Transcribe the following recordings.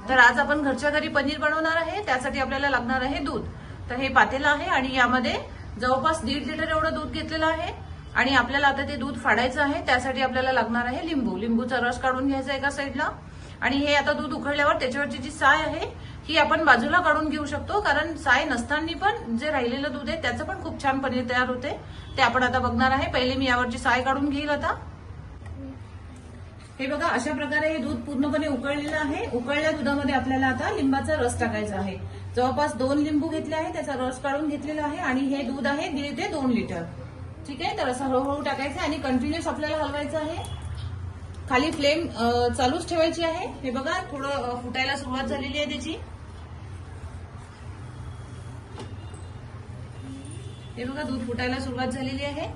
तर आज आपण घरच्या घरी पनीर बनवणार आहे. त्यासाठी आपल्याला लागणार आहे दूध. तर हे पातेलं आहे आणि यामध्ये जवळपास 1.5 लिटर एवढं दूध घेतलेलं आहे आणि आपल्याला आता ते दूध फाडायचं आहे. त्यासाठी आपल्याला लागणार आहे लिंबू. लिंबूचा रस काढून घ्यायचा एका साईडला. आणि हे आता दूध उकळल्यावर त्याच्यावरची जी साय आहे ही आपण बाजूला काढून घेऊ शकतो, कारण साय नसताना पण जे राहिलेलं दूध आहे त्याचं पण खूप छान पनीर तयार होते. ते आपण आता बघणार आहे. पहिले मी यावरची साय काढून घेईल. आता हे बघा, अशा प्रकारे हे दूध पूर्णपणे उकळलेलं आहे. उकळल्या दुधामध्ये आपल्याला आता लिंबाचा रस टाकायचा आहे. जवळपास 2 लिंबू घेतले आहे, त्याचा रस काढून घेतलेला आहे आणि हे दूध आहे 1.5 ते 2 लिटर. ठीक आहे, तर असं हळूहळू टाकायचं आणि कंटिन्युअस आपल्याला हलवायचं आहे. खाली फ्लेम चालूच ठेवायची आहे. हे बघा, थोडं फुटायला सुरुवात झालेली आहे त्याची. हे बघा, दूध फुटायला सुरुवात झालेली आहे.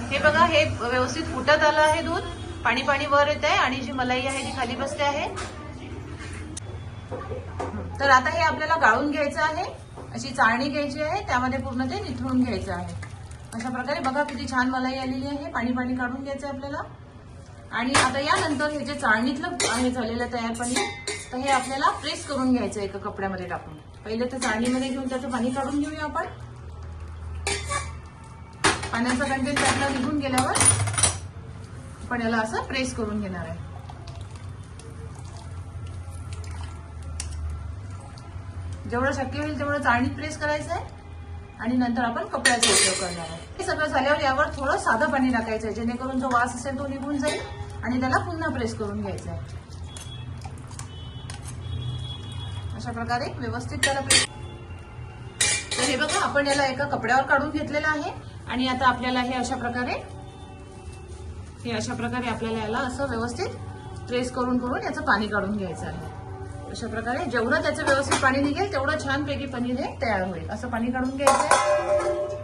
हे बघा, हे व्यवस्थित फुटत आलं आहे दूध. पाणी पाणी वर येत आहे आणि जी मलाई आहे ती खाली बसते आहे. तर आता हे आपल्याला गाळून घ्यायचं आहे. अशी चाळणी घ्यायची आहे, त्यामध्ये पूर्ण ते निथळून घ्यायचं आहे. अशा प्रकारे बघा किती छान मलाई आलेली आहे. पाणी पाणी काढून घ्यायचं आपल्याला. आणि आता यानंतर हे जे चाळणीतलं आहे झालेलं तयार पनीर, तर हे आपल्याला प्रेस करून घ्यायचं एका कपड्यामध्ये टाकून. पहिले ते चाळणीमध्ये घेऊन त्याचं पाणी काढून घेऊया आपण. पाण्याचा कंटेंट त्यातला निघून गेल्यावर आपण याला असं प्रेस करून घेणार आहे. जेवढं शक्य होईल तेवढं चाळणीत प्रेस करायचं आहे आणि नंतर आपण कपड्याचा उपयोग करणार आहे. हे सगळं झाल्यावर यावर थोडं साधं पाणी टाकायचं आहे, जेणेकरून जो वास असेल तो निघून जाईल आणि त्याला पुन्हा प्रेस करून घ्यायचं आहे. अशा प्रकारे व्यवस्थित त्याला प्रेस. तर हे बघा, आपण याला एका कपड्यावर काढून घेतलेलं आहे आणि आता आपल्याला हे अशा प्रकारे आपल्याला याला असं व्यवस्थित प्रेस करून याचं पाणी काढून घ्यायचं आहे. अशा प्रकारे जेवढं त्याचं व्यवस्थित पाणी निघेल तेवढं छानपैकी पनीर हे तयार होईल. असं पाणी काढून घ्यायचं आहे.